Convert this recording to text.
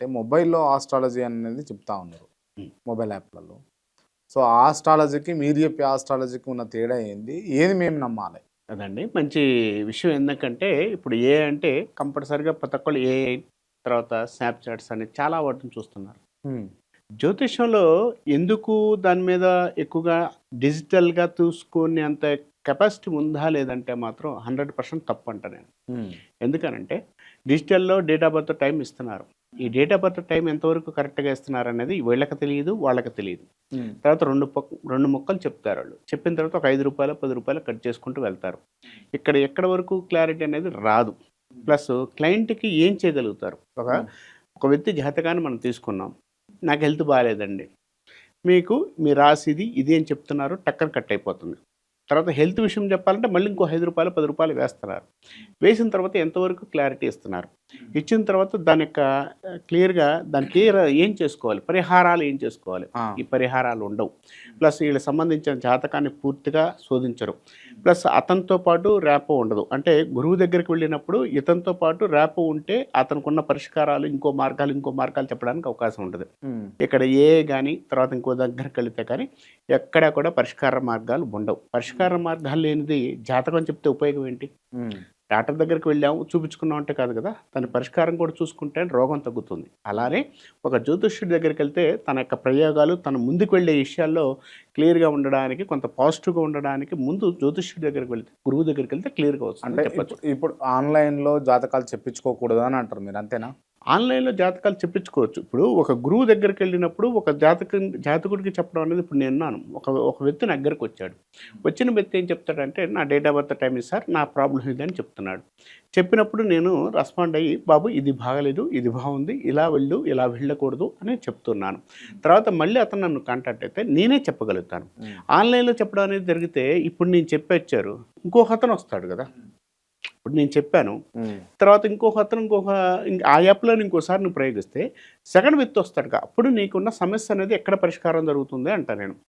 అంటే మొబైల్‌లో ఆస్ట్రాలజీ అనేది చెప్తా ఉన్నారు. హ్మ్. మొబైల్ యాప్‌లలో. సో, ఆస్ట్రాలజీకి మీరు చెప్పే ఆస్ట్రాలజీకి ఉన్న తేడా ఏంది? ఏది మేము నమ్మాలి? అదండి. మంచి విషయం ఎందుకంటే, ఇప్పుడు ఏఐ అంటే కంపల్సరీగా ప్రతి ఒక్కళ్ళు ఏఐ, తర్వాత స్నాప్‌చాట్స్ అని చాలా వాటిని చూస్తున్నారు. హ్మ్. జ్యోతిష్యంలో ఎందుకు దాని మీద ఎక్కువగా డిజిటల్‌గా చూసుకునేంత కెపాసిటీ ఉందా? లేదంటే మాత్రం 100% తప్పంట నేను. హ్మ్. ఎందుకనంటే, డిజిటల్‌లో డేట్ ఆఫ్ బర్త్ టైమ్ ఇస్తున్నారు. ఈ డేట్ ఆఫ్ బర్త్ టైమ్ ఎంతవరకు కరెక్ట్‌గా ఇస్తున్నారనేది వీళ్ళకి తెలీదు, వాళ్ళకి తెలీదు. హ్మ్. తర్వాత 2 ముక్కలు చెప్తారాళ్ళు. చెప్పిన తర్వాత ఒక రూ. 5, రూ. 10 కట్ చేసుకుంటూ వెళ్తారు. ఇక్కడ ఎక్కడి వరకు క్లారిటీ అనేది రాదు. ప్లస్ క్లయింట్‌కి ఏం చేయగలుగుతారు? హ్మ్. ఒక వ్యక్తి జాతకాన్ని మనం తీసుకున్నాం. నాకు హెల్త్ బాలేదండి. మీకు మీ రాశిది ఇది అని చెప్తున్నారు. టక్కన కట్ అయిపోతుంది. తర్వాత హెల్త్ విషయం చెప్పాలంటే మళ్ళీ ఇంకో రూ. 5, రూ. 10 వేస్తున్నారు. వేసిన తర్వాత ఎంతవరకు క్లారిటీ ఇస్తున్నారు. ఇచ్చిన తర్వాత దాని యొక్క క్లియర్‌గా దానికి ఏం చేసుకోవాలి? పరిహారాలు ఏం చేసుకోవాలి? ఆ! ఈ పరిహారాలు ఉండవు. ప్లస్ వీళ్ళకి సంబంధించిన జాతకాన్ని పూర్తిగా శోధించరు. ప్లస్ అతనితో పాటు ర్యాపో ఉండదు. అంటే గురువు దగ్గరికి వెళ్ళినప్పుడు ఇతనితో పాటు ర్యాపో ఉంటే అతనికున్న పరిష్కారాలు ఇంకో మార్గాలు చెప్పడానికి అవకాశం ఉంటది. హ్మ్. ఇక్కడ ఏఐ గాని, తర్వాత ఇంకో దగ్గరికెళ్తే కానీ ఎక్కడా కూడా పరిష్కార మార్గాలు ఉండవు. పరిష్కార మార్గాలు లేనిది జాతకం చెప్తే ఉపయోగం ఏంటి? హ్మ్. డాక్టర్ దగ్గరికి వెళ్ళాము, చూపించుకున్నాం అంటే కాదు కదా! దాని పరిష్కారం కూడా చూసుకుంటే రోగం తగ్గుతుంది. అలానే ఒక జ్యోతిష్యుడి దగ్గరికెళ్తే తన యొక్క ప్రయోగాలు తను ముందుకు వెళ్ళే విషయాల్లో క్లియర్‌గా ఉండడానికి, కొంత పాజిటివ్‌గా ఉండడానికి ముందు జ్యోతిష్యుడి దగ్గరికి వెళ్తే, గురువు దగ్గరికెళ్తే క్లియర్‌గా అంటే వస్తుందని చెప్పొచ్చు. ఇప్పుడు ఆన్‌లైన్‌లో జాతకాలు చెప్పించుకోకూడదు అని అంటారు మీరు అంతేనా? ఆన్‌లైన్‌లో జాతకాలు చెప్పించుకోవచ్చు. ఇప్పుడు ఒక గురువు దగ్గరికెళ్ళినప్పుడు ఒక జాతకుడికి చెప్పడం అనేది ఇప్పుడు నేనున్నాను. ఒక వ్యక్తి నా దగ్గరకొచ్చాడు. వచ్చిన వ్యక్తి ఏం చెప్తాడంటే, "నా డేట్ ఆఫ్ బర్త్ టైమ్ ఇది సార్. నా ప్రాబ్లమ్ ఇదని" చెప్తున్నాడు. చెప్పినప్పుడు నేను రెస్పాండ్ అయ్యి, "బాబు ఇది బాగాలేదు, ఇది బాగుంది. ఇలా వెళ్ళు, ఇలా వెళ్ళకూడదు" అని చెప్తున్నాను. తర్వాత మళ్ళీ అతను నన్ను కాంటాక్ట్ అయితే నేనే చెప్పగలుగుతాను. హ్మ్. ఆన్‌లైన్‌లో చెప్పడం అనేది జరిగితే ఇప్పుడు నేను చెప్పొచ్చారు. ఇంకొకతను వస్తాడు గదా! ఇప్పుడు నేను చెప్పాను. హ్మ్. తర్వాత ఆ యాప్‌లోని ఇంకోసారి నువ్వు ప్రయోగిస్తే సెకండ్ వ్యక్తి వస్తాడుగా. అప్పుడు నీకున్న సమస్య అనేది ఎక్కడ పరిష్కారం జరుగుతుంది అంటా నేను.